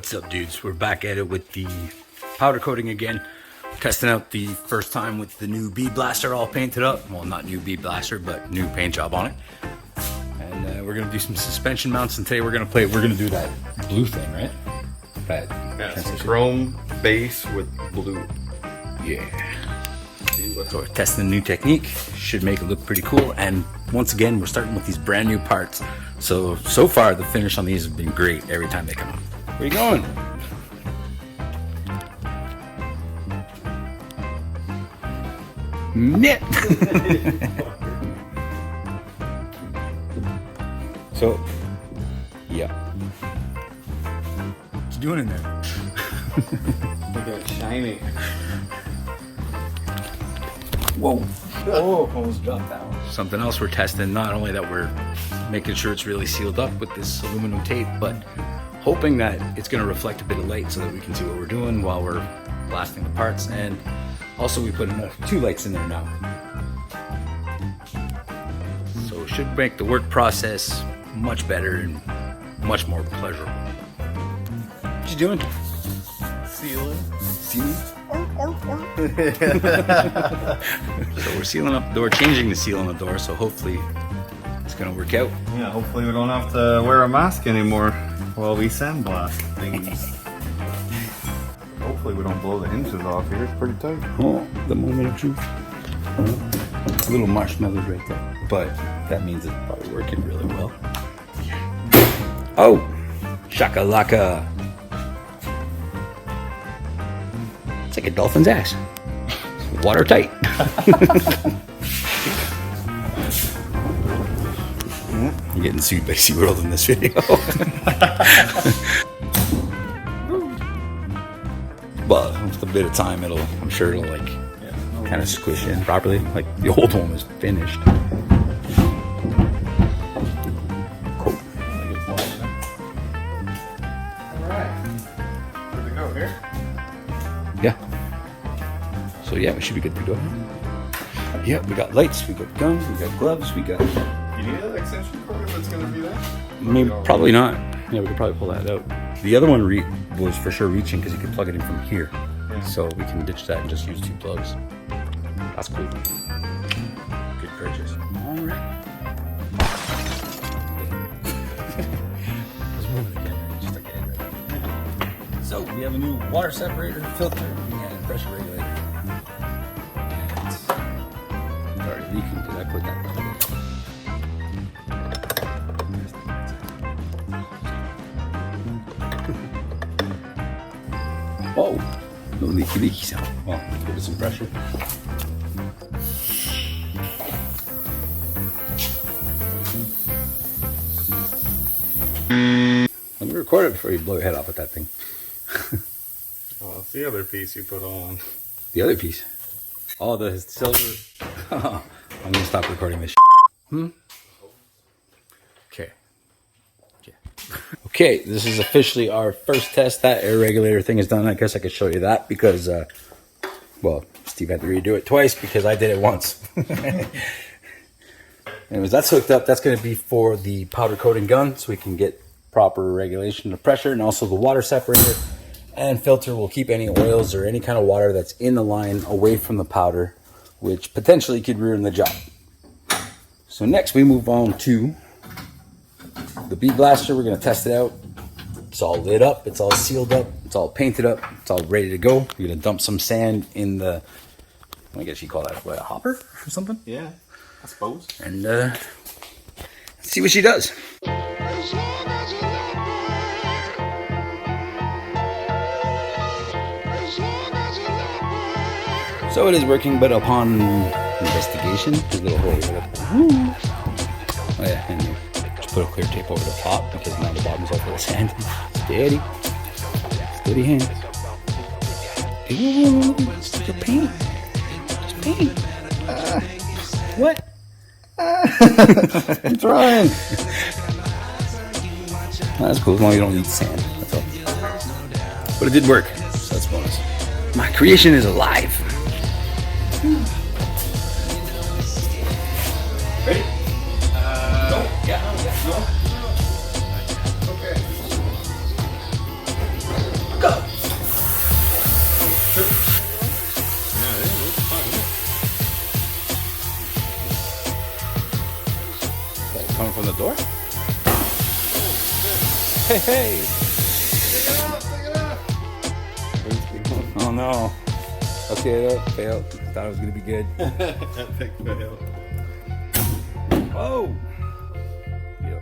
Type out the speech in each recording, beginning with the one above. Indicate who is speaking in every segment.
Speaker 1: What's up, dudes? We're back at it with the powder coating again. Testing out the first time with the new bead blaster all painted up. Well, not new bead blaster, but new paint job on it. And we're gonna do some suspension mounts, and today we're gonna do that blue thing, right?
Speaker 2: Yeah, some chrome base with blue.
Speaker 1: Yeah. So we're testing a new technique. Should make it look pretty cool. And once again, we're starting with these brand new parts. So far the finish on these has been great every time they come out. Where you going? Nip. So, yeah. What you doing in there?
Speaker 2: Look at it shiny.
Speaker 1: Whoa. Oh, almost dropped down. Something else we're testing, not only that we're making sure it's really sealed up with this aluminum tape, but hoping that it's going to reflect a bit of light so that we can see what we're doing while we're blasting the parts. And also we put two lights in there now. So it should make the work process much better and much more pleasurable. What you doing?
Speaker 2: Sealing.
Speaker 1: Sealing? So we're sealing up the door, changing the seal on the door, so hopefully it's going to work out.
Speaker 2: Yeah, hopefully we don't have to wear a mask anymore while we sandblast things. Hopefully we don't blow the hinges off here, it's pretty tight.
Speaker 1: Oh, the moment of truth. It's a little marshmallows right there, but that means it's probably working really well. Oh, shakalaka. It's like a dolphin's ass. Watertight. I'm getting sued by SeaWorld in this video. Well, with a bit of time, I'm sure it'll like kind of squish in properly. Like the old one was finished. Cool.
Speaker 2: Alright. Good to go here?
Speaker 1: Yeah. So yeah, we should be good to go. Yeah, we got lights, we got guns, we got gloves, we got...
Speaker 2: You need an extension cord if it's going to be there?
Speaker 1: I mean, probably not. Yeah, we could probably pull that out. The other one was for sure reaching because you could plug it in from here.
Speaker 2: Yeah.
Speaker 1: So we can ditch that and just use two plugs. That's cool. Good purchase. All right. Let's move it again. Just like that. So we have a new water separator, filter, and pressure regulator. And it's already leaking because I put that down. Oh, no leaky sound. Well, give it some pressure. Let me record it before you blow your head off with that thing.
Speaker 2: Oh, it's the other piece you put on.
Speaker 1: The other piece? Oh, the silver. I'm gonna stop recording this. Okay. Okay, this is officially our first test. That air regulator thing is done. I guess I could show you that because, well, Steve had to redo it twice because I did it once. Anyways, that's hooked up. That's going to be for the powder coating gun so we can get proper regulation of pressure, and also the water separator and filter will keep any oils or any kind of water that's in the line away from the powder, which potentially could ruin the job. So next we move on to the bead blaster. We're going to test it out. It's all lit up, it's all sealed up, it's all painted up, it's all ready to go. We're going to dump some sand in the, I guess you call that a hopper or something?
Speaker 2: Yeah, I suppose.
Speaker 1: And see what she does. So it is working, but upon investigation, there's a little hole here. Oh yeah, and you just put a clear tape over the top because now the bottom's all full of sand. Steady. Steady hand. Ooh, the paint. Just paint. What? I'm trying. That's cool, as long as you don't eat sand. That's all. But it did work, so that's bonus. My creation is alive. Ready? No. Yeah. No. Okay. coming from the door? Hey, hey! Oh no. Okay, failed. Thought it was gonna be good.
Speaker 2: Epic fail.
Speaker 1: Oh! Yep.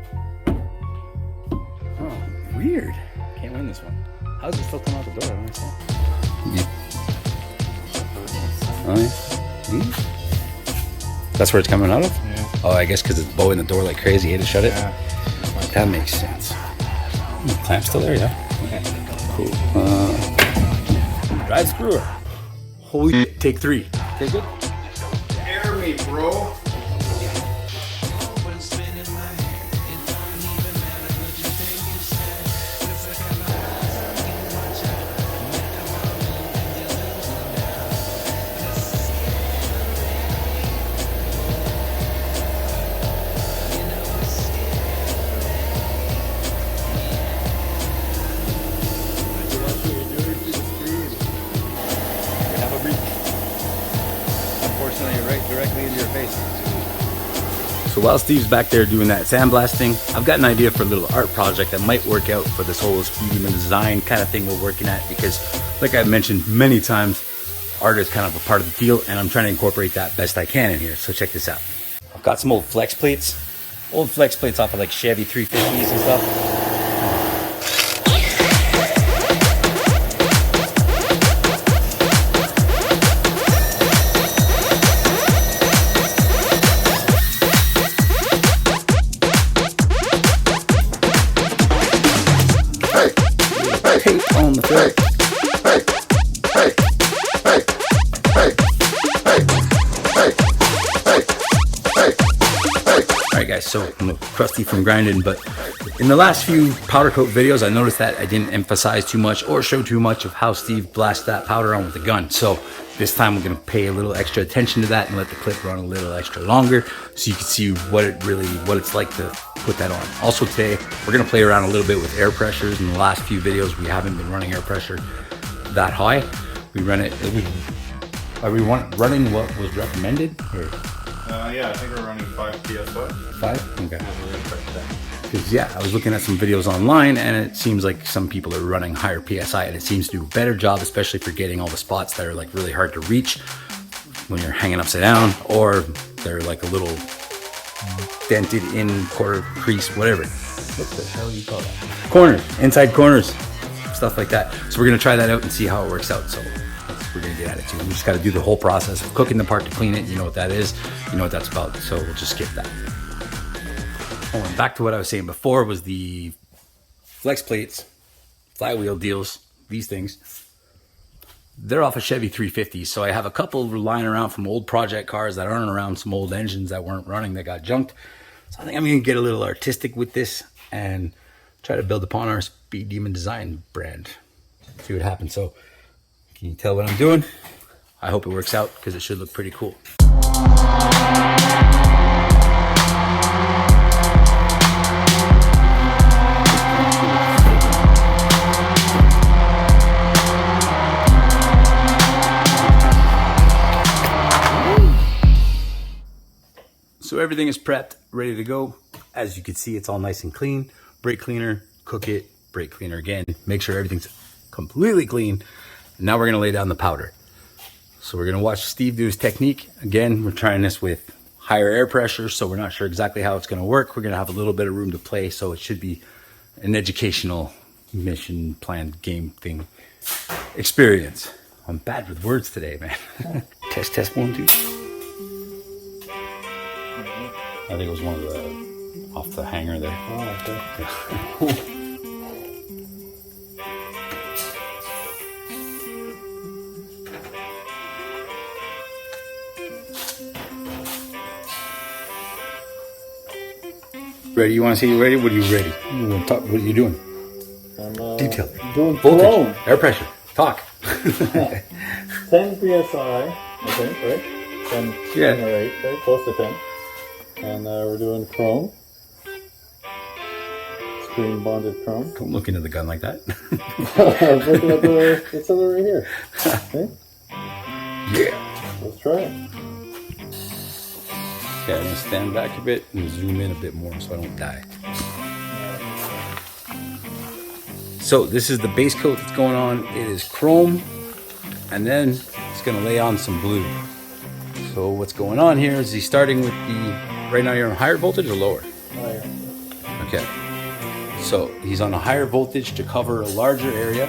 Speaker 1: Oh, weird. Can't win this one. How does it still come out the door? I don't understand. Yeah. Oh, yeah. That's where it's coming out of?
Speaker 2: Yeah.
Speaker 1: Oh, I guess because it's bowing the door like crazy. You had to shut it?
Speaker 2: Yeah.
Speaker 1: That makes sense. The clamp's still there, yeah? Okay. Cool. Drive screwer. Holy shit. Take 3. Okay, good?
Speaker 2: Air me, bro.
Speaker 1: So while Steve's back there doing that sandblasting, I've got an idea for a little art project that might work out for this whole speed demon design kind of thing we're working at, because like I've mentioned many times, art is kind of a part of the deal and I'm trying to incorporate that best I can in here. So check this out. I've got some old flex plates off of like Chevy 350s and stuff. On the floor. Alright guys, so I'm a little crusty from grinding, but in the last few powder coat videos I noticed that I didn't emphasize too much or show too much of how Steve blasts that powder on with the gun. So this time we're going to pay a little extra attention to that and let the clip run a little extra longer so you can see what it's like to put that on. Also today we're going to play around a little bit with air pressures. In the last few videos we haven't been running air pressure that high. We run it, are we running what was recommended? Or?
Speaker 2: Yeah, I think we're running 5 PSI.
Speaker 1: 5? Okay. Because yeah, I was looking at some videos online and it seems like some people are running higher PSI and it seems to do a better job, especially for getting all the spots that are like really hard to reach when you're hanging upside down, or they're like a little dented in quarter crease, whatever. What the hell do you call that? Corners, inside corners, stuff like that. So we're gonna try that out and see how it works out. So we're gonna get at it too. We just gotta do the whole process of cooking the part to clean it. You know what that is, you know what that's about. So we'll just skip that. Oh, and back to what I was saying before was the flex plates, flywheel deals, these things. They're off a Chevy 350, so I have a couple lying around from old project cars that aren't around, some old engines that weren't running that got junked. So I think I'm gonna get a little artistic with this and try to build upon our Speed Demon design brand. See what happens. So can you tell what I'm doing? I hope it works out because it should look pretty cool. So everything is prepped, ready to go. As you can see, it's all nice and clean. Brake cleaner, cook it, brake cleaner again. Make sure everything's completely clean. Now we're gonna lay down the powder. So we're gonna watch Steve do his technique. Again, we're trying this with higher air pressure, so we're not sure exactly how it's gonna work. We're gonna have a little bit of room to play, so it should be an educational mission plan game thing experience. I'm bad with words today, man. Test 1, 2. I think it was one of the off the hanger there.
Speaker 3: Oh, okay.
Speaker 1: Ready? You want to see you ready? What are you ready? You want to talk? What are you doing?
Speaker 3: I'm
Speaker 1: Detail.
Speaker 3: doing
Speaker 1: Voltage.
Speaker 3: chrome.
Speaker 1: Air pressure. Talk.
Speaker 3: 10 psi, I think, right? 10,
Speaker 1: Yeah.
Speaker 3: 10 or 8, right? Close to 10. And we're doing chrome. Screen bonded chrome.
Speaker 1: Don't look into the gun like that.
Speaker 3: I was looking at it's over right here. See?
Speaker 1: Yeah.
Speaker 3: Let's try it.
Speaker 1: Okay, I'm gonna stand back a bit and zoom in a bit more so I don't die. So this is the base coat that's going on. It is chrome, and then it's gonna lay on some blue. So what's going on here is he's starting with the, right now you're on higher voltage or lower?
Speaker 3: Higher.
Speaker 1: Okay. So he's on a higher voltage to cover a larger area,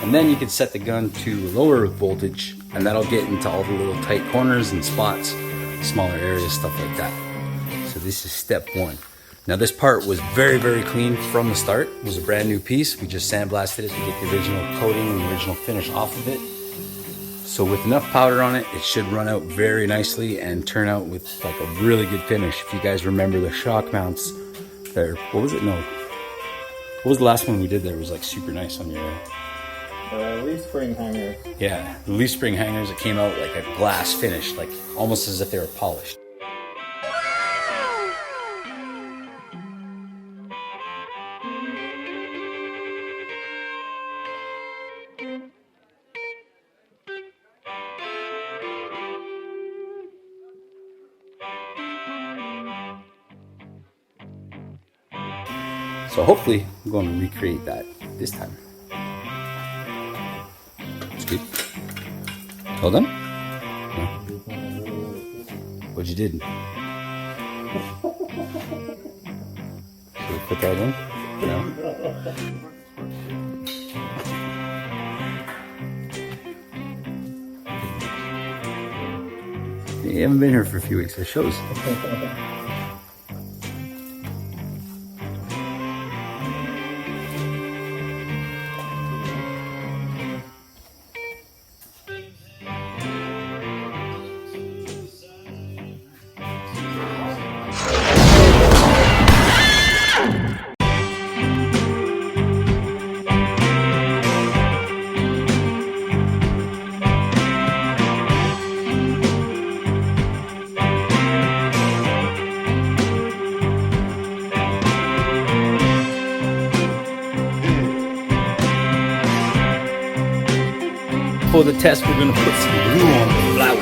Speaker 1: and then you can set the gun to lower voltage, and that'll get into all the little tight corners and spots, smaller areas, stuff like that. So this is step one. Now this part was very, very clean from the start. It was a brand new piece. We just sandblasted it to get the original coating and the original finish off of it. So with enough powder on it, it should run out very nicely and turn out with like a really good finish. If you guys remember the shock mounts there, what was it? No. What was the last one we did there? It was like super nice on your...
Speaker 3: Leaf spring hanger.
Speaker 1: Yeah, the leaf spring hangers, it came out like a glass finish, like almost as if they were polished. So hopefully I'm going to recreate that this time. That's good. Well done? No. What'd you did? Should we put that in? No. You haven't been here for a few weeks, it shows. For the test, we're gonna put some glue on the flower.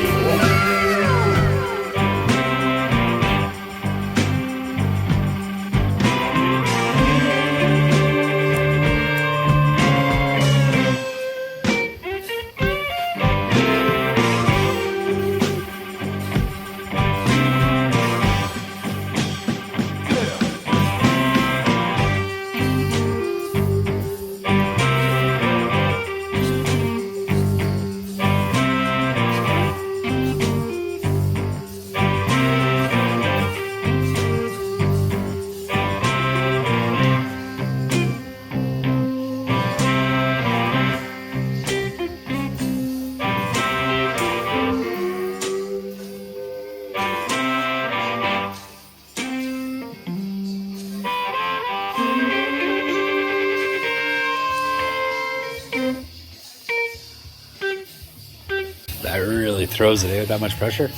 Speaker 1: That really throws it, eh, with that much pressure.